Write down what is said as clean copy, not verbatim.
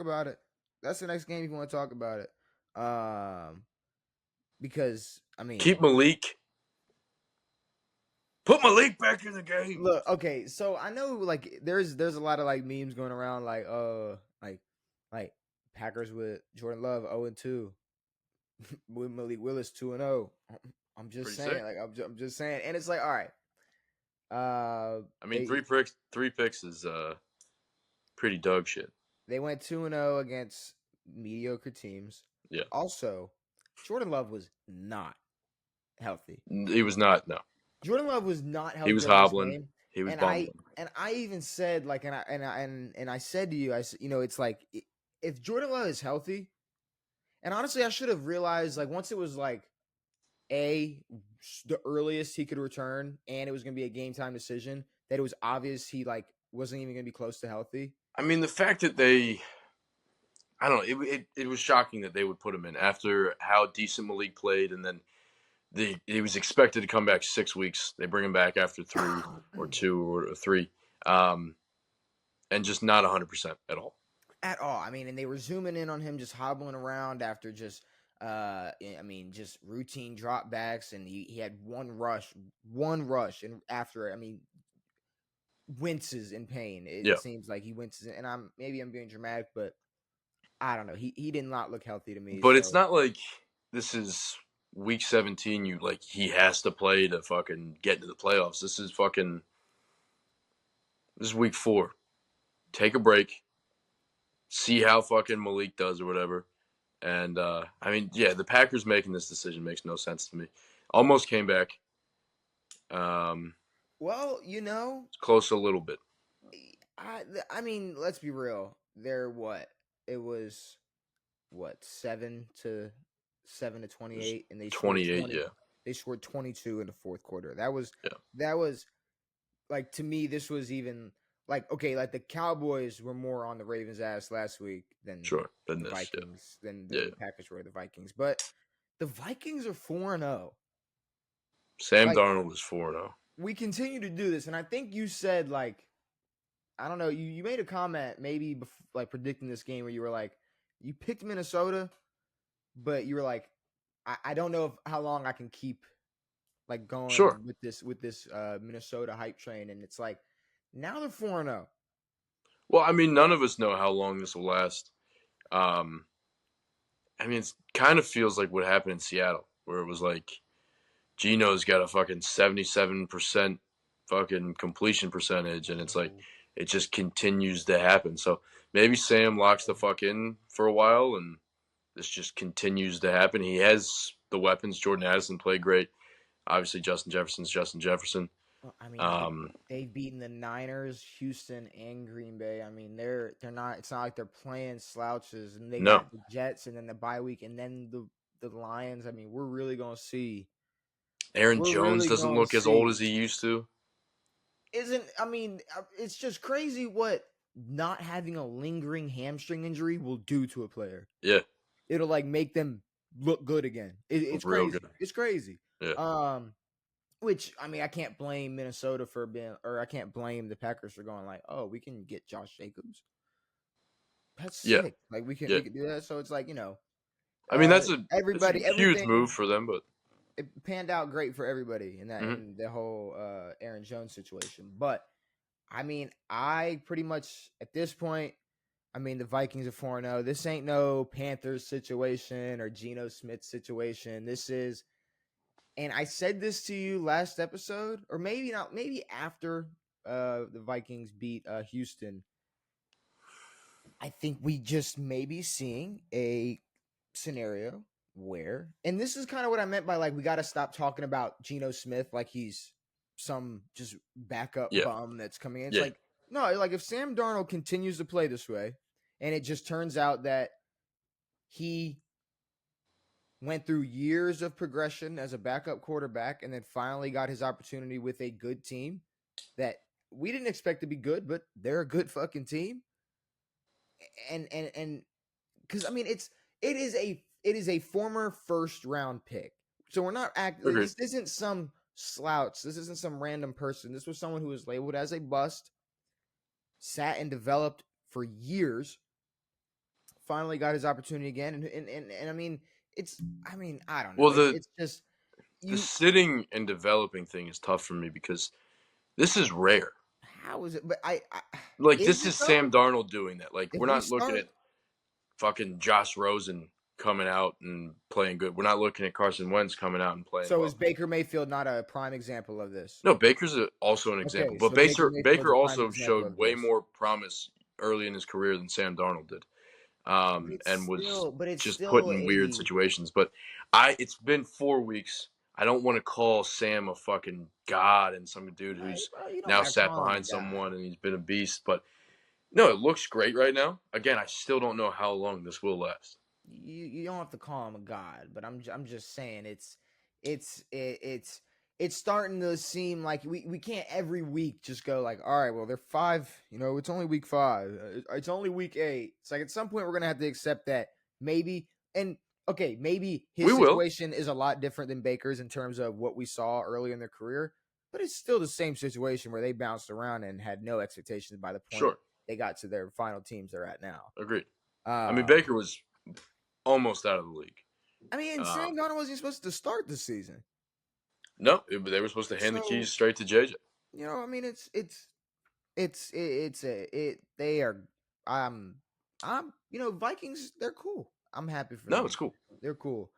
about it. That's the next game if you want to talk about it. Because I mean, Keep Malik. Put Malik back in the game. look, okay, so I know like there's a lot of like memes going around like Packers with Jordan Love 0-2, with Malik Willis 2-0. I'm just Pretty saying, sick. like I'm just saying, and it's like, all right, I mean, they three picks is pretty dog shit. they went 2-0 against mediocre teams. Yeah, Also, Jordan Love was not healthy. he was not. No, Jordan Love was not he healthy was during this hobbling. game, He was and bumbling. I even said like, and I said to you, it's like if Jordan Love is healthy, and honestly, I should have realized like once it was like the earliest he could return, and it was going to be a game time decision, that it was obvious he like wasn't even going to be close to healthy. I mean, the fact that I don't know, it was shocking that they would put him in after how decent Malik played, and then he was expected to come back 6 weeks. They bring him back after 3, and just not 100% at all. At all. I mean, and they were zooming in on him just hobbling around after just just routine dropbacks, and he had one rush, and after winces in pain. It Yeah, seems like he winces, and I'm being dramatic, but I don't know. He did not look healthy to me. but it's So not like this is week 17. He has to play to fucking get into the playoffs. This is week 4. Take a break, see how fucking Malik does or whatever. And I mean, yeah, the Packers making this decision makes no sense to me. Almost came back. well, Close a little bit. I mean, let's be real. They're what? It was what 7-28, and they scored 28, 20. yeah. They scored 22 in the fourth quarter. Yeah. That was like, to me, this was even like, okay, like the Cowboys were more on the Ravens' ass last week than Sure. Than the this, yeah. Vikings, than Yeah. the Packers were the Vikings. But the Vikings are 4-0. Sam Like, Darnold is 4-0. we continue to do this, and I think you said, like, I don't know, you made a comment maybe like predicting this game where you were like, you picked Minnesota, but you were like, I don't know how long I can keep like going Sure. with this Minnesota hype train, and it's like now they're 4-0. Well, I mean, none of us know how long this will last. I mean, it kind of feels like what happened in Seattle, where it was like Geno's got a fucking 77% fucking completion percentage, and it's like it just continues to happen. So maybe Sam locks the fuck in for a while, and this just continues to happen. He has the weapons. Jordan Addison played great. Obviously, Justin Jefferson's Justin Jefferson. I mean, they've beaten the Niners, Houston, and Green Bay. I mean, they're not. It's not like they're playing slouches, and they No. got the Jets, and then the bye week, and then the Lions. I mean, we're really gonna see. Aaron We're Jones really doesn't gonna look as old see. as he used to. It's just crazy what not having a lingering hamstring injury will do to a player. Yeah, It'll like make them look good again. It's real crazy. good. It's crazy. Yeah. Which I mean, I can't blame Minnesota for being, or I can't blame the Packers for going like, oh, we can get Josh Jacobs. That's sick. Like we can do that. So it's like, I mean, that's a huge everything move for them, but it panned out great for everybody in that in the whole Aaron Jones situation. But I mean, I pretty much at this point, I mean, the Vikings are 4-0. This ain't no Panthers situation or Geno Smith situation. This is, and I said this to you last episode, or maybe not, maybe after the Vikings beat Houston. I think we just may be seeing a scenario where, and this is kind of what I meant by like, we got to stop talking about Geno Smith like he's some just backup bum that's coming in. It's like, no, like if Sam Darnold continues to play this way, and it just turns out that he went through years of progression as a backup quarterback and then finally got his opportunity with a good team that we didn't expect to be good, but they're a good fucking team. And because I mean, it is a former first round pick. So we're not this isn't some slouch. This isn't some random person. This was someone who was labeled as a bust, sat and developed for years, finally got his opportunity again, and I mean, I don't know. Well, It's just the you. sitting and developing thing is tough for me because this is rare. How is it? But Like is this it is Sam though? Darnold doing that. Like If we're we not looking start, at fucking Josh Rosen coming out and playing good. We're not looking at Carson Wentz coming out and playing so is well. Baker Mayfield not a prime example of this? No, Baker's also an example, Okay, but so Baker Mayfield's Baker a prime also example showed of way this. more promise early in his career than Sam Darnold did, and was But it's just put still in weird a. situations. But it's been 4 weeks. I don't want to call Sam a fucking god and some dude Hey, who's bro, you don't now gotta sat call him a behind guy. someone and he's been a beast. But no, it looks great right now. Again, I still don't know how long this will last. You don't have to call him a god, but I'm just saying it's it, it's it's starting to seem like we can't every week just go like, all right, well they're 5, it's only week 5, it's only week 8. It's like at some point we're gonna have to accept that maybe, and okay, maybe his We will, situation is a lot different than Baker's in terms of what we saw early in their career, but it's still the same situation where they bounced around and had no expectations by the point sure, they got to their final teams they're at now. agreed. I mean, Um, Baker was almost out of the league. I mean, Um, Sam Darnold wasn't supposed to start the season, no, they were supposed to hand the so keys straight to JJ. I mean, they are. I'm Vikings. They're cool. I'm happy for No, them. it's cool. They're cool.